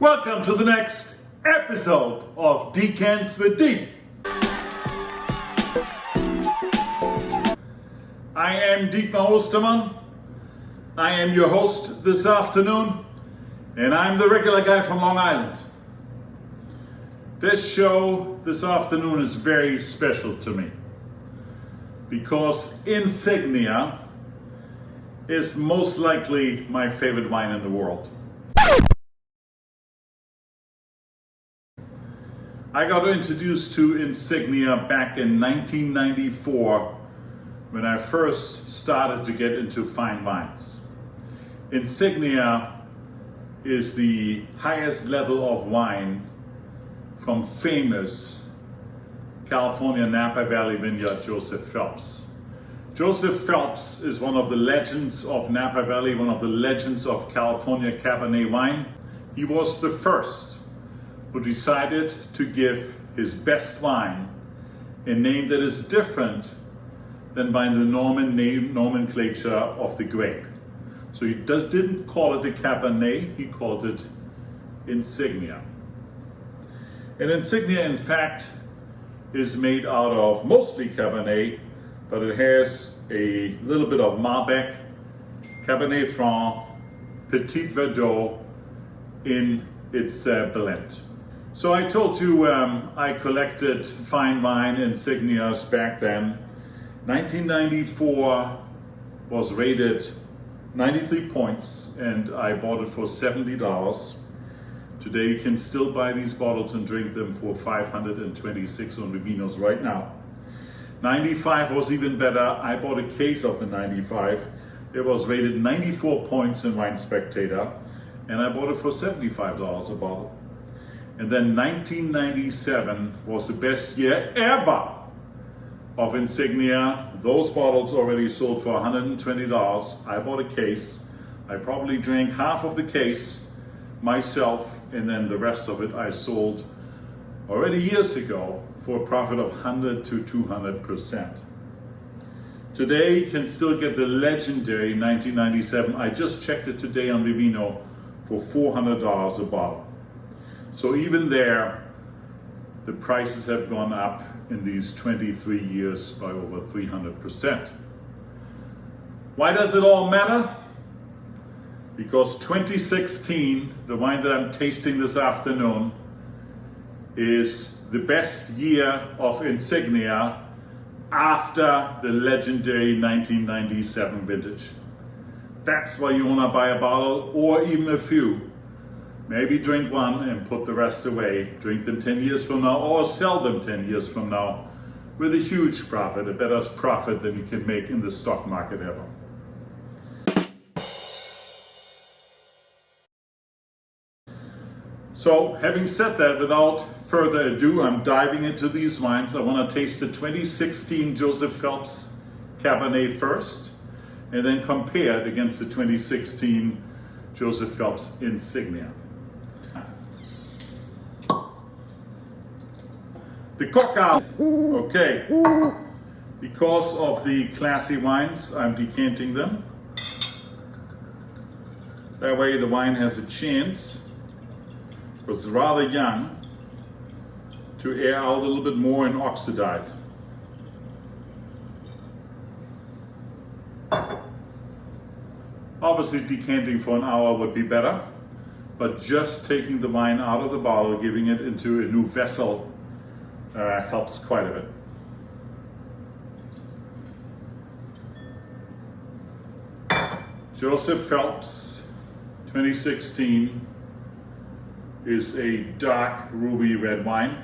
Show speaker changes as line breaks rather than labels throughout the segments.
Welcome to the next episode of Decants with D. I am Dietmar Ostermann. I am your host this afternoon, and I'm the regular guy from Long Island. This show this afternoon is very special to me because Insignia is most likely my favorite wine in the world. I got introduced to Insignia back in 1994 when I first started to get into fine wines. Insignia is the highest level of wine from famous California Napa Valley vineyard Joseph Phelps. Joseph Phelps is one of the legends of Napa Valley, one of the legends of California Cabernet wine. He was the first who decided to give his best wine a name that is different than by the Norman nomenclature of the grape. So he didn't call it a Cabernet, he called it Insignia. And Insignia, in fact, is made out of mostly Cabernet, but it has a little bit of Malbec, Cabernet Franc, Petit Verdot in its blend. So I told you I collected fine wine insignias back then. 1994 was rated 93 points and I bought it for $70. Today you can still buy these bottles and drink them for $526 on Vivinos right now. 95 was even better. I bought a case of the 95. It was rated 94 points in Wine Spectator and I bought it for $75 a bottle. And then 1997 was the best year ever of Insignia. Those bottles already sold for $120. I bought a case. I probably drank half of the case myself, and then the rest of it I sold already years ago for a profit of 100 to 200%. Today you can still get the legendary 1997. I just checked it today on Vivino for $400 a bottle. So even there, the prices have gone up in these 23 years by over 300%. Why does it all matter? Because 2016, the wine that I'm tasting this afternoon, is the best year of Insignia after the legendary 1997 vintage. That's why you want to buy a bottle or even a few. Maybe drink one and put the rest away. Drink them 10 years from now or sell them 10 years from now with a huge profit, a better profit than you can make in the stock market ever. So having said that, without further ado, I'm diving into these wines. I want to taste the 2016 Joseph Phelps Cabernet first and then compare it against the 2016 Joseph Phelps Insignia. The cocktail. Okay. Because of the classy wines, I'm decanting them. That way the wine has a chance, because it's rather young, to air out a little bit more and oxidate. Obviously decanting for an hour would be better, but just taking the wine out of the bottle, giving it into a new vessel, helps quite a bit. Joseph Phelps 2016 is a dark ruby red wine.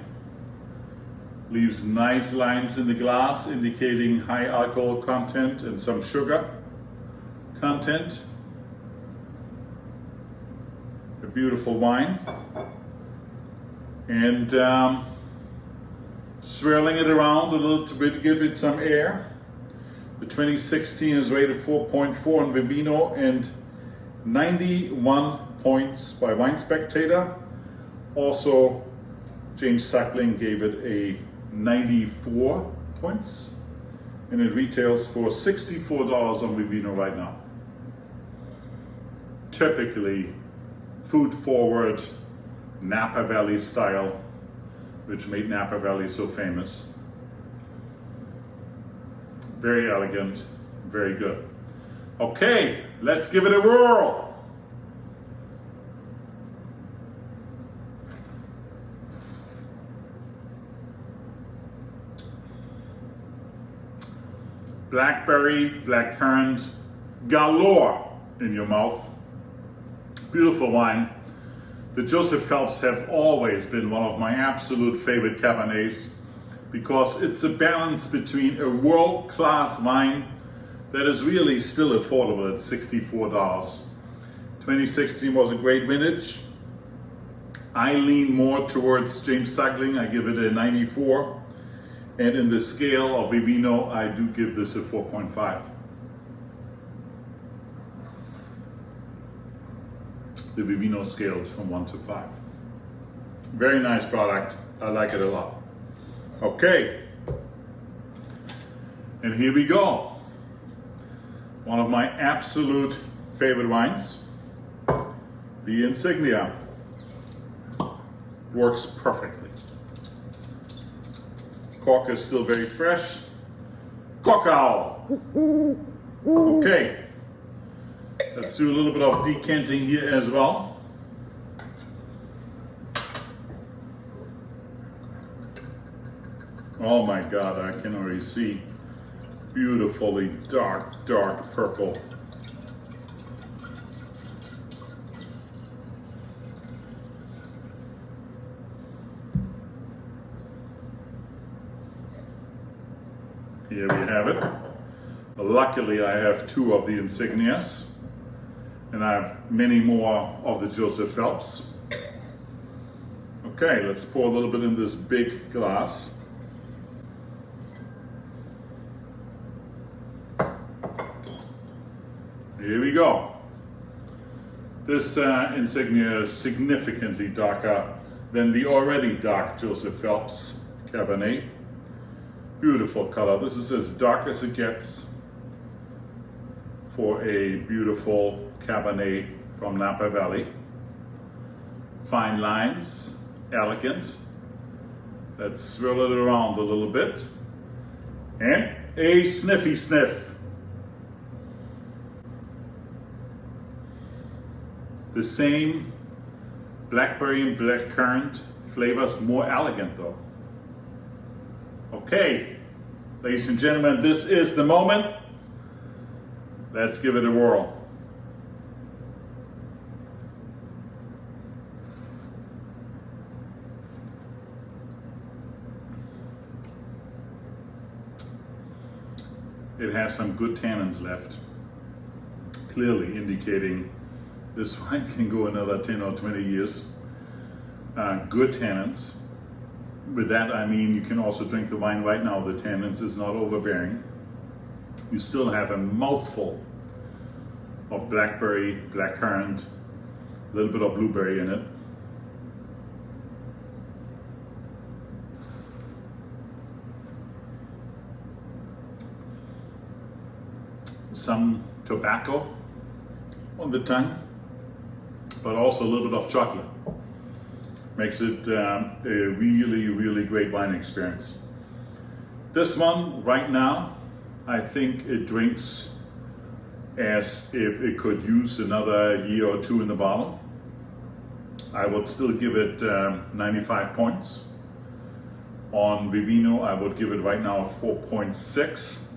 Leaves nice lines in the glass indicating high alcohol content and some sugar content. A beautiful wine. And swirling it around a little bit to give it some air. The 2016 is rated 4.4 on Vivino and 91 points by Wine Spectator. Also, James Suckling gave it a 94 points, and it retails for $64 on Vivino right now. Typically, food forward, Napa Valley style, which made Napa Valley so famous. Very elegant, very good. Okay, let's give it a whirl. Blackberry, blackcurrant, galore in your mouth. Beautiful wine. The Joseph Phelps have always been one of my absolute favorite Cabernets because it's a balance between a world-class wine that is really still affordable at $64. 2016 was a great vintage. I lean more towards James Suckling. I give it a 94. And in the scale of Vivino, I do give this a 4.5. The Vivino scale is from 1 to 5. Very nice product. I like it a lot. Okay. And here we go. One of my absolute favorite wines, the Insignia. Works perfectly. Cork is still very fresh. Cacao. Okay. Let's do a little bit of decanting here as well. Oh my God, I can already see beautifully dark, dark purple. Here we have it. Luckily, I have 2 of the Insignias, and I have many more of the Joseph Phelps. Okay, let's pour a little bit in this big glass. Here we go. This Insignia is significantly darker than the already dark Joseph Phelps Cabernet. Beautiful color. This is as dark as it gets for a beautiful Cabernet from Napa Valley. Fine lines, elegant. Let's swirl it around a little bit. And a sniffy sniff. The same blackberry and blackcurrant flavors, more elegant though. Okay, ladies and gentlemen, this is the moment. Let's give it a whirl. It has some good tannins left, clearly indicating this wine can go another 10 or 20 years. Good tannins. With that, I mean you can also drink the wine right now. The tannins is not overbearing. You still have a mouthful of blackberry, blackcurrant, a little bit of blueberry in it. Some tobacco on the tongue, but also a little bit of chocolate. Makes it a really, really great wine experience. This one, right now, I think it drinks as if it could use another year or 2 in the bottle. I would still give it 95 points. On Vivino, I would give it right now a 4.6.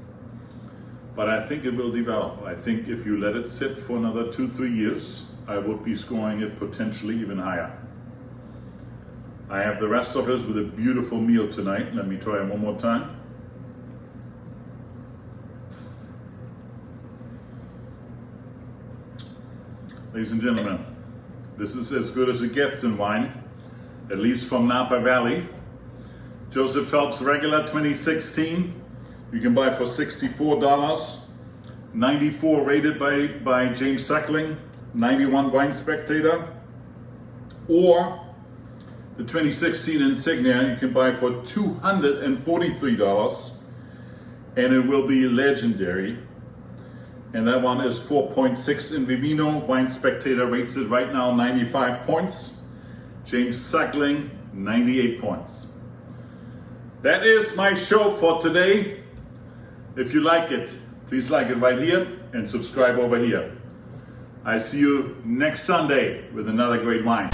But I think it will develop. I think if you let it sit for another 2-3 years, I would be scoring it potentially even higher. I have the rest of it with a beautiful meal tonight. Let me try it one more time. Ladies and gentlemen, this is as good as it gets in wine, at least from Napa Valley. Joseph Phelps Regular 2016. You can buy for $64. 94 rated by James Suckling, 91 Wine Spectator. Or the 2016 Insignia you can buy for $243, and it will be legendary. And that one is 4.6 in Vivino. Wine Spectator rates it right now 95 points. James Suckling, 98 points. That is my show for today. If you like it, please like it right here and subscribe over here. I see you next Sunday with another great wine.